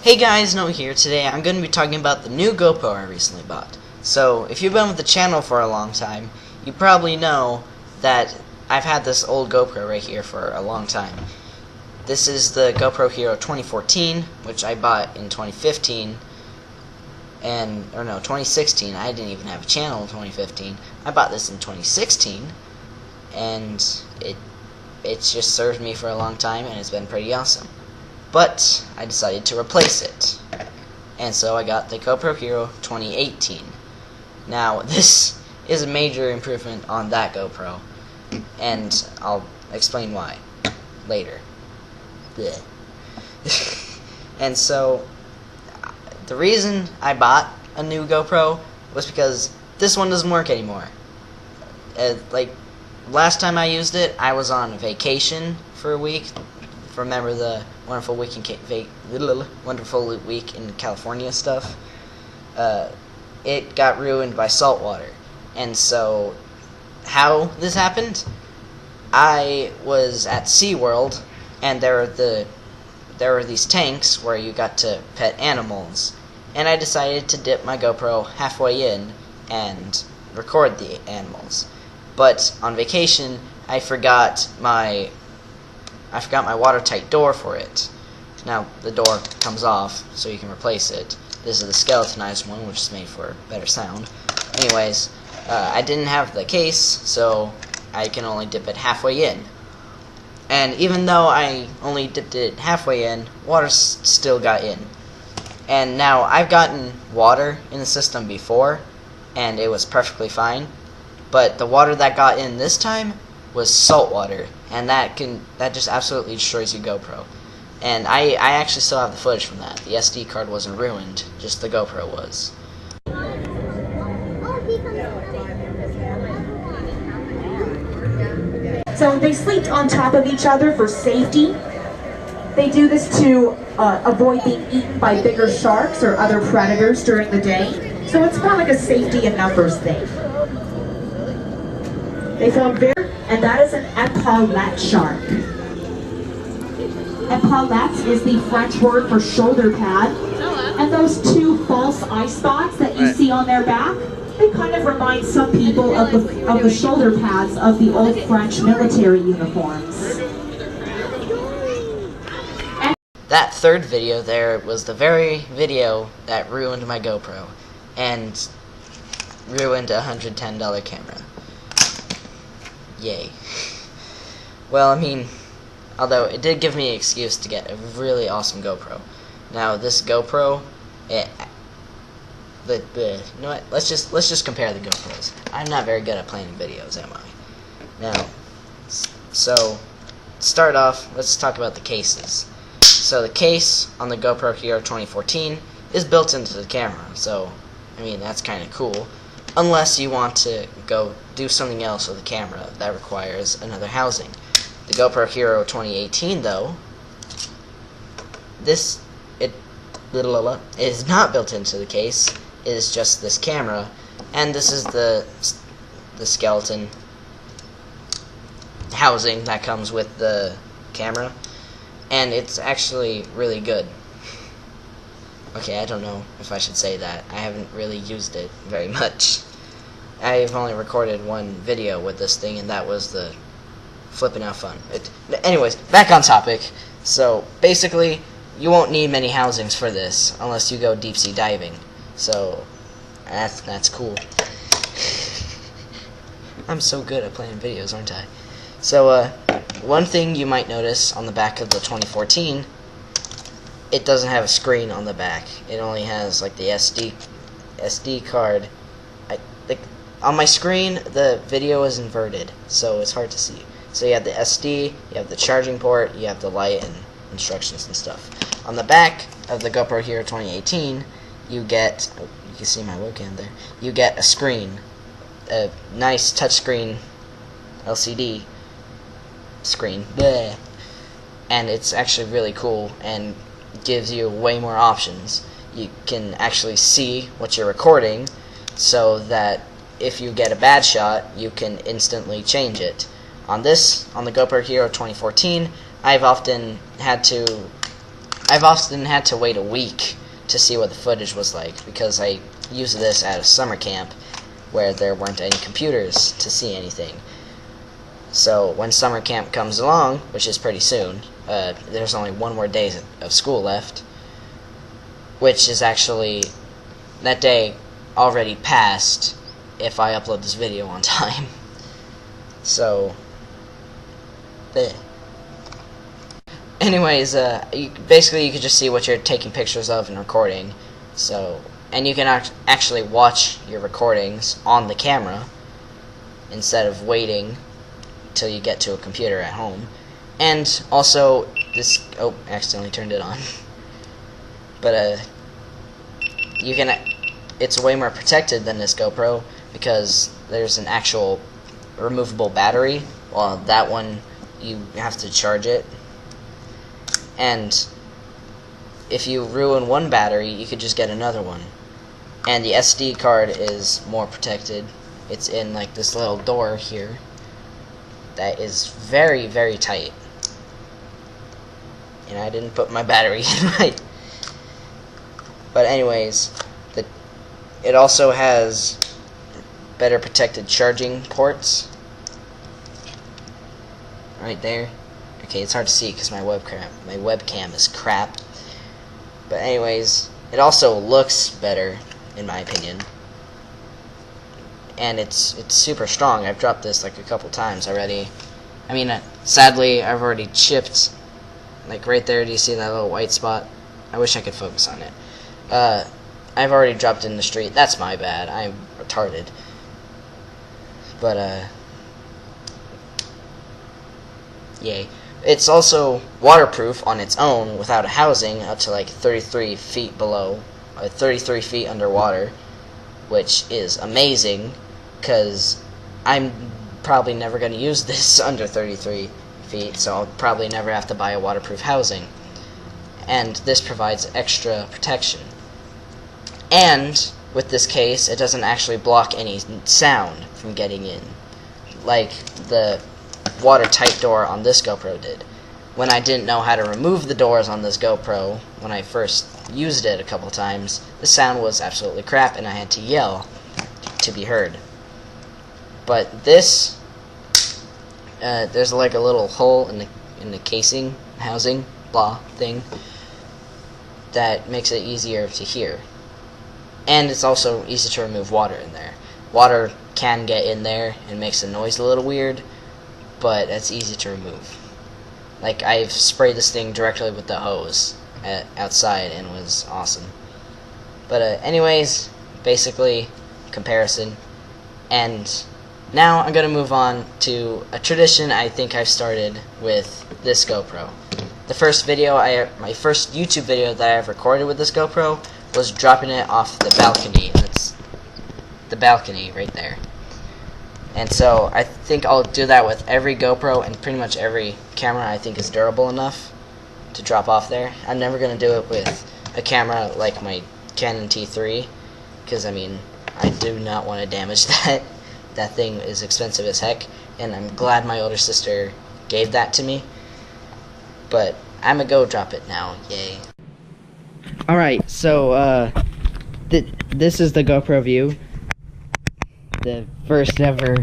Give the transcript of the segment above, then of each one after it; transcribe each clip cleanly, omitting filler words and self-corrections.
Hey guys, Noah here. Today I'm going to be talking about the new GoPro I recently bought. So, if you've been with the channel for a long time, you probably know that I've had this old GoPro right here for a long time. This is the GoPro Hero 2014, which I bought in 2015, or no, 2016. I didn't even have a channel in 2015. I bought this in 2016, and it's just served me for a long time, and it's been pretty awesome. But I decided to replace it, and so I got the GoPro Hero 2018. Now, this is a major improvement on that GoPro, and I'll explain why later. Blech. And so, the reason I bought a new GoPro was because this one doesn't work anymore. Like, last time I used it, I was on vacation for a week. Remember the wonderful week in California stuff? It got ruined by salt water. And so, how this happened? I was at SeaWorld, and there were these tanks where you got to pet animals. And I decided to dip my GoPro halfway in and record the animals. But on vacation, I forgot my watertight door for it. Now, the door comes off, so you can replace it. This is the skeletonized one, which is made for better sound. Anyways, I didn't have the case, so I can only dip it halfway in. And even though I only dipped it halfway in, water still got in. And now, I've gotten water in the system before, and it was perfectly fine. But the water that got in this time was salt water, and that just absolutely destroys your GoPro. And I actually still have the footage from that. The SD card wasn't ruined, just the GoPro was. So they sleep on top of each other for safety. They do this to avoid being eaten by bigger sharks or other predators during the day. So it's more like a safety and numbers thing. They form very, and that is an epaulette shark. Epaulette is the French word for shoulder pad. And those two false eye spots that you see on their back, they kind of remind some people of the shoulder pads of the old French military uniforms. That third video there was the very video that ruined my GoPro and ruined a $110 camera. Yay. Well, I mean, although it did give me an excuse to get a really awesome GoPro. Now, this GoPro, you know what? Let's just compare the GoPros. I'm not very good at playing videos, am I? Now, so to start off, let's talk about the cases. So the case on the GoPro Hero 2014 is built into the camera. So, I mean, that's kind of cool. Unless you want to go do something else with the camera that requires another housing. The GoPro Hero 2018, though, it is not built into the case. It is just this camera, and this is the skeleton housing that comes with the camera, and it's actually really good. Okay, I don't know if I should say that. I haven't really used it very much. I've only recorded one video with this thing, and that was the flipping out fun. Anyways, back on topic. So, basically, you won't need many housings for this, unless you go deep-sea diving. So, that's cool. I'm so good at playing videos, aren't I? So, one thing you might notice on the back of the 2014, it doesn't have a screen on the back. It only has like the SD card. On my screen, the video is inverted, so it's hard to see. So you have the SD, you have the charging port, you have the light and instructions and stuff. On the back of the GoPro Hero 2018, you get, you can see my webcam there, you get a screen, a nice touchscreen LCD screen, bleh. And it's actually really cool and gives you way more options. You can actually see what you're recording, so that if you get a bad shot, you can instantly change it. On the GoPro Hero 2014, I've often had to I've often had to wait a week to see what the footage was like, because I used this at a summer camp where there weren't any computers to see anything. So when summer camp comes along, which is pretty soon, there's only one more day of school left, which is actually, that day already passed if I upload this video on time. So, bleh. Anyways, basically you can just see what you're taking pictures of and recording. So, and you can actually watch your recordings on the camera instead of waiting till you get to a computer at home. And also, this, oh, accidentally turned it on. But you can, it's way more protected than this GoPro because there's an actual removable battery. Well, that one you have to charge it, and if you ruin one battery, you could just get another one. And the SD card is more protected. It's in like this little door here that is very, very tight. And I didn't put my battery in right. But anyways, it also has better protected charging ports right there. Okay, it's hard to see because my webcam is crap. But anyways, it also looks better in my opinion, and it's super strong. I've dropped this like a couple times already. I mean, sadly, I've already chipped, like right there. Do you see that little white spot? I wish I could focus on it. I've already dropped it in the street. That's my bad. I'm retarded. But yay. It's also waterproof on its own without a housing up to like 33 feet below, 33 feet underwater, which is amazing because I'm probably never going to use this under 33 feet, so I'll probably never have to buy a waterproof housing. And this provides extra protection. And with this case, it doesn't actually block any sound from getting in, like the watertight door on this GoPro did. When I didn't know how to remove the doors on this GoPro, when I first used it a couple times, the sound was absolutely crap and I had to yell to be heard. But this, there's like a little hole in the casing, housing, blah thing, that makes it easier to hear. And it's also easy to remove water in there. Water can get in there and makes the noise a little weird, but it's easy to remove. Like, I've sprayed this thing directly with the hose outside and it was awesome. But anyways, basically, comparison. And now I'm going to move on to a tradition I think I've started with this GoPro. The first video, my first YouTube video that I have recorded with this GoPro was dropping it off the balcony. That's the balcony right there. And so I think I'll do that with every GoPro and pretty much every camera I think is durable enough to drop off there. I'm never going to do it with a camera like my Canon T3 because, I mean, I do not want to damage that. That thing is expensive as heck, and I'm glad my older sister gave that to me. But I'm going to go drop it now. Yay. Alright, so this is the GoPro View. The first ever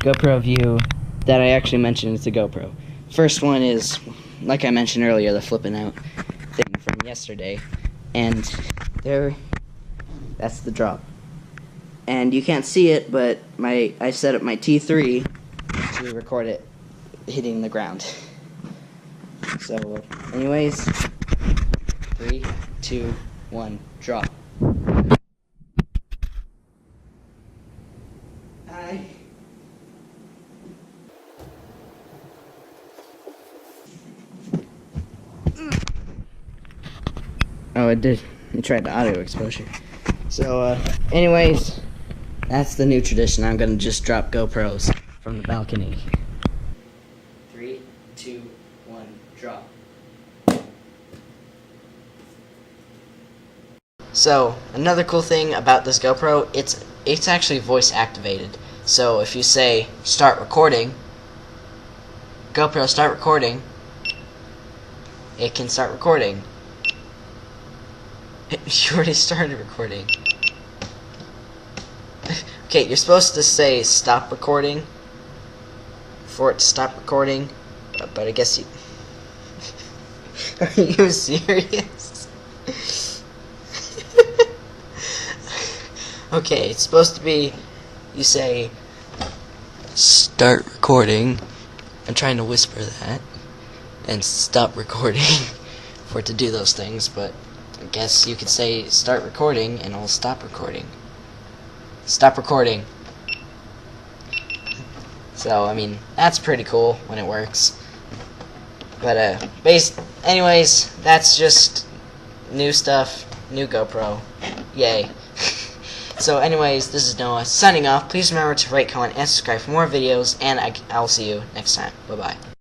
GoPro View that I actually mentioned is the GoPro. First one is, like I mentioned earlier, the flipping out thing from yesterday. And there, that's the drop. And you can't see it, but I set up my T3 to record it hitting the ground. So, anyways, 3, 2, 1, drop. Hi. Oh, it did. It tried the audio exposure. So, anyways, that's the new tradition. I'm gonna just drop GoPros from the balcony. 3, 2, 1, drop. So, another cool thing about this GoPro, it's actually voice activated. So if you say start recording, GoPro start recording, it can start recording. You already started recording. Okay, you're supposed to say stop recording for it to stop recording, but I guess you... Are you serious? Okay, it's supposed to be, you say start recording. I'm trying to whisper that, and stop recording for it to do those things, but I guess you could say start recording and it'll stop recording. Stop recording. So, I mean, that's pretty cool when it works. But, anyways, that's just new stuff, new GoPro. Yay. So, anyways, this is Noah signing off. Please remember to rate, comment, and subscribe for more videos, and I'll see you next time. Bye-bye.